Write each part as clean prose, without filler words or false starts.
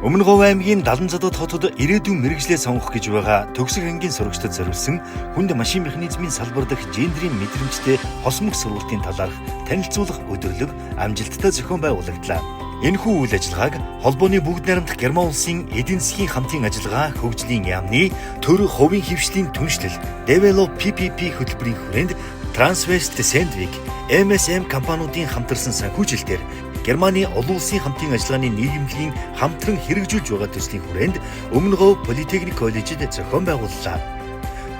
Өмнөговь аймгийн Даланзадад хотод ирээдүйн мэргэжлээ сонгох гэж байгаа төгсөх ангийн сурагчдад зориулсан хүнд машин механизмын салбар дахь гендрийн мэдрэмжтэй хосмог сургалтын талаарх танилцуулах өдөрлөг амжилттай зохион байгуулагдлаа. Энэхүү үйл ажиллагааг холбооны бүгд найрамдах Герман улсын эдийн засгийн хамтын ажиллагаа хөгжлийн яамны төр хувийн хөвшлийн түншлэл Develop PPP хөтөлбөрийн хүрээнд Transwest Sandvik MSM компаниудын хамтарсан санхүүжилтээр Германы олон улсын хамтын ажиллагааны нийгэмлэгийн хамтран хэрэгжүүлж байгаа төслийн хүрээнд Өмнөговь Политехник коллежид зохион байгууллаа.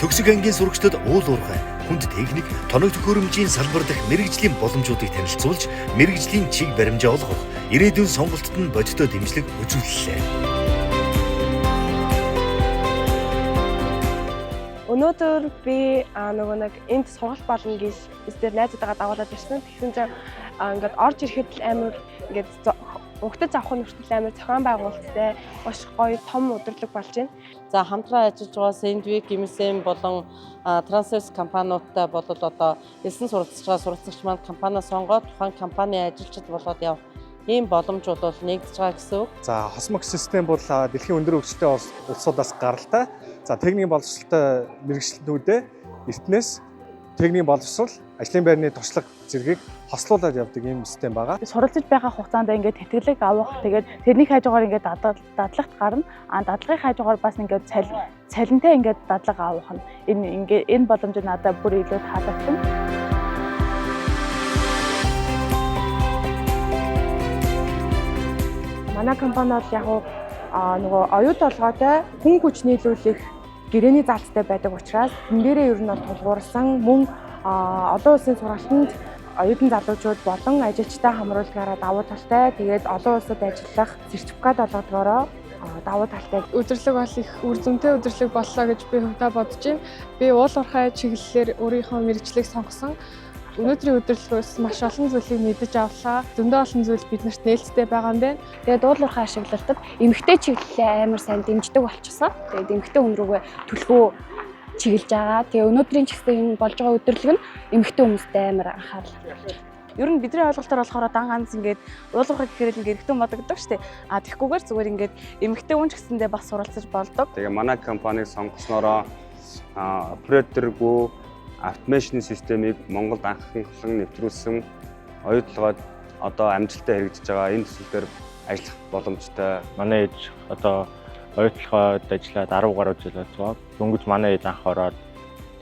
Төгсөх ангийн сурагчдад уул уурхай, хүнд техник, тоног төхөөрөмжийн салбар дахь мэргэжлийн боломжуудыг танилцуулж, мэргэжлийн чиг баримжаа олгох, ирээдүйн сонголтод нь бодиттой дэмжлэг үзүүллээ. Өнөөдөр би нэг энд сургалт болно гэж эсвэл найзуудаагаа дагуулад ирсэн. Тэгсэн чинь ингээд орж ирэхэд амар ингээд угтаж авах нь хүртэл амар зохион байгуулалттай маш гоё том өдөрлөг болж байна. За хамтран ажиллаж байгаа Sandvik, MSM болон Transwest компаниудтай болоод одоо элсэн суралцж байгаа суралцагч маань компаниа сонгоод тухайн компани ажилчид болоод явах ийм боломжууд бол нэгдэж байгаа гэсэн үг. За хосмог систем бол дэлхийн өндөр хөгжөлтэй улсуудаас гаралтай. За техникийн боловсролтой мэргэжилтнүүдэд эртнээс техникийн боловсрол, ажлын байрны туршлага зэргийг хослуулад явдаг ийм систем байгаа. Суралцж байгаа хугацаанд ингээд тэтгэлэг авах, тэгээд тэрний хажуугаар ингээд дадлагт гарна. Дадлагын хажуугаар бас ингээд цалинтай ингээд дадлага авах нь энэ боломж надад бүр илүү таалагдсан. Манай компани бол яг нөгөө оюут толгойтой хүн хүч нийлүүлэх гэрээний заалттай байдаг учраас энэ дээрээ ер нь бол тулгуурласан мөн олон улсын сургалтанд оюутан залуучууд болон ажилчдаа хамруулгаараа давуу талтай тэгээд олон улсад ажиллах сертификат олгодгоороо давуу талтай өдөрлөг бол их үр дүнтэй өдөрлөг боллоо гэж би хувьдаа бодож байна. Би уул уурхай чиглэлээр өөрийнхөө мэргэжлийг сонгосон. Өнөөдрийн өдөрлөгөөс маш олон зүйлийг мэдэж авлаа. Зөндөө олон зүйл биднэрт нээлттэй байгаа юм байна. Тэгээд уул уурхай ашиглалтад эмэгтэй чиглэлээ амар сайн дэмждэг болчихсон. Тэгээд эмэгтэй хүн рүүгээ төлхөө чиглэж байгаа. Тэгээ өнөөдрийн ч гэсэн энэ болж байгаа өдөрлөг нь эмэгтэй хүмүүстэй амар анхаарал татуулж байна. Ер нь бидний ойлголтоор болохоор дан ганц ингээд уул уурхай гэхээр л ингээд эрэгтэй бодогддог шүү дээ. Тэгэхгүйгээр зүгээр ингээд эмэгтэй хүн ч гэсэндээ бас суралцаж болдог. Тэгээ манай компанийг сонгоснороо операторгүй автомашины системийг Монголд анхны нэвтрүүлсэн оюутлогоод одоо амжилттай хэрэгжиж байгаа энэ төсөл дээр ажиллах боломжтой. Манай ээж одоо оюутлогоод ажиллаад 10 гаруй жил болцгоо. Дөнгөж манай ээж анх ороод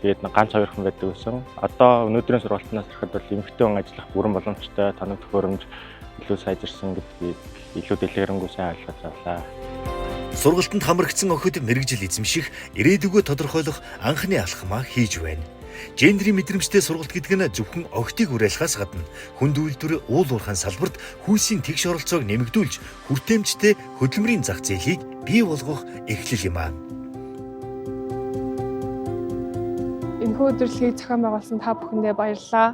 тэгээд ганц хоёр хүн байдаг байсан. Одоо өнөөдрийн сургалтнаас ирэхэд бол эмэгтэй хүн ажиллах бүрэн боломжтой, тоног төхөөрөмж илүү сайжирсан гэдгийг илүү дэлгэрэнгүй сайн ойлгож авлаа. Сургалтанд хамрагдсан охид мэргэжил эзэмших, ирээдүгөө тодорхойлох анхны алхмаа хийж байна. Гендрийн мэдрэмжтэй сургалт гэдэг нь зөвхөн огтыг уриалахаас гадна хүнд үйлдвэр уул уурхайн салбарт хүйсийн тэгш оролцоог нэмэгдүүлж хүртээмжтэй хөдөлмөрийн зах зээлийг бий болгох эхлэл юм аа. Энэхүү өдөрлөгийг зохион байгуулсан та бүхэндээ баярлалаа.